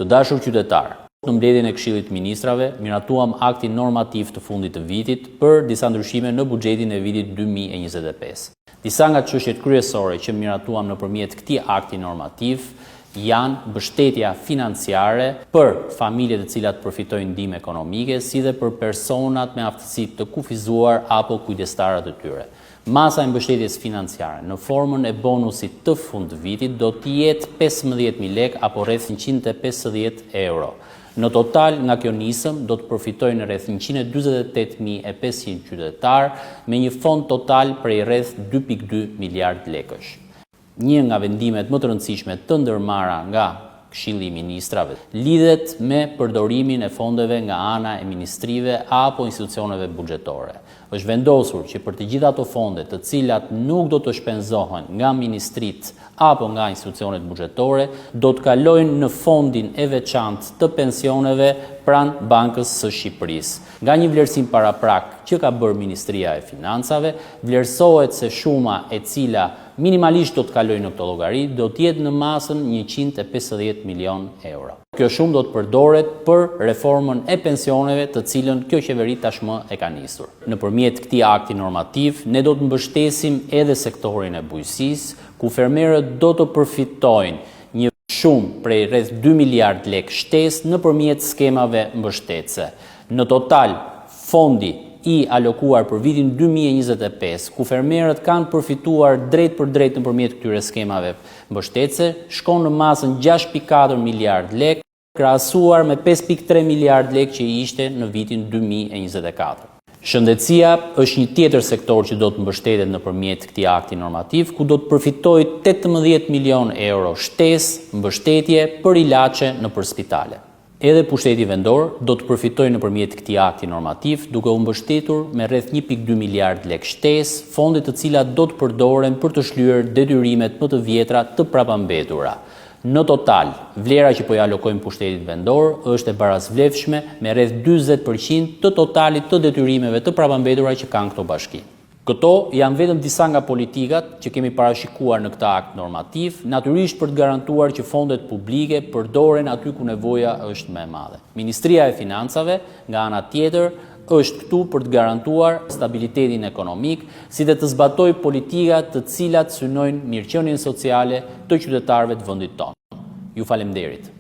Të dashur qytetar, në mbledhjen e Këshillit të Ministrave, miratuam aktin normativ të fundit të vitit për disa ndryshime në buxhetin e vitit 2025. Disa nga çështjet kryesore që miratuam nëpërmjet këtij akti normativ janë mbështetja financiare për familjet të cilat përfitojnë ndihmë ekonomike, si dhe për personat me aftësi të kufizuar apo kujdestarët e tyre. Masa e mbështetjes financiare në formën e bonusit të fundvitit do të jetë 15.000 lekë apo rreth 150 euro. Në total, nga kjo nisëm, do të përfitojnë rreth 148.500 qytetar me një fond total prej rreth 2.2 miliard lekësh. Një nga vendimet më të rëndësishme të ndërmarra nga Këshilli i Ministrave lidhet me përdorimin e fondeve nga ana e ministrive apo institucioneve buxhetore. Është vendosur që për të gjitha ato fonde të cilat nuk do të shpenzohen nga ministrit apo nga institucionet buxhetore, do të kalojnë në fondin e veçantë të pensioneve pranë Bankës së Shqipërisë. Nga një vlerësim paraprak që ka bërë Ministria e Financave, vlerësohet se shuma e cila minimalisht do të kalojë në këto llogari do të jetë në masën 150 milion euro. Kjo shumë do të përdoret për reformën e pensioneve, të cilën kjo qeveri tashmë e ka nisur. Nëpërmjet këtij akti normativ, ne do të mbështesim edhe sektorin e bujqësisë, ku fermerët do të përfitojnë një shumë prej rreth 2 miliard lekë shtesë nëpërmjet skemave mbështetëse. Në total, fondi i alokuar për vitin 2025, ku fermerët kanë përfituar drejt për drejt nëpërmjet këtyre skemave mbështetëse, shkon në masën 6.4 miliard lekë, krahasuar me 5.3 miliard lekë që ishte në vitin 2024. Shëndetësia është një tjetër sektor që do të mbështetet nëpërmjet këtij akti normativ, ku do të përfitojë 18 milion euro shtesë mbështetje për ilaçe nëpër spitale. Edhe pushteti vendor do të përfitojë nëpërmjet këtij akti normativ, duke u mbështetur me rreth 1.2 miliard lekë shtesë, fonde të cilat do të përdoren për të shlyer detyrimet më të vjetra të prapambetura. Në total, vlera që po ja alokojmë pushtetit vendor është e barazvlefshme me rreth 40% të totalit të detyrimeve të prapambetura që kanë këto bashki. Këto janë vetëm disa nga politikat që kemi parashikuar në këtë akt normativ, natyrisht për të garantuar që fondet publike përdoren aty ku nevoja është më e madhe. Ministria e Financave, nga ana tjetër, është këtu për të garantuar stabilitetin ekonomik, si dhe të zbatojë politika të cilat synojnë mirëqenien sociale të qytetarëve të vendit tonë. Ju faleminderit.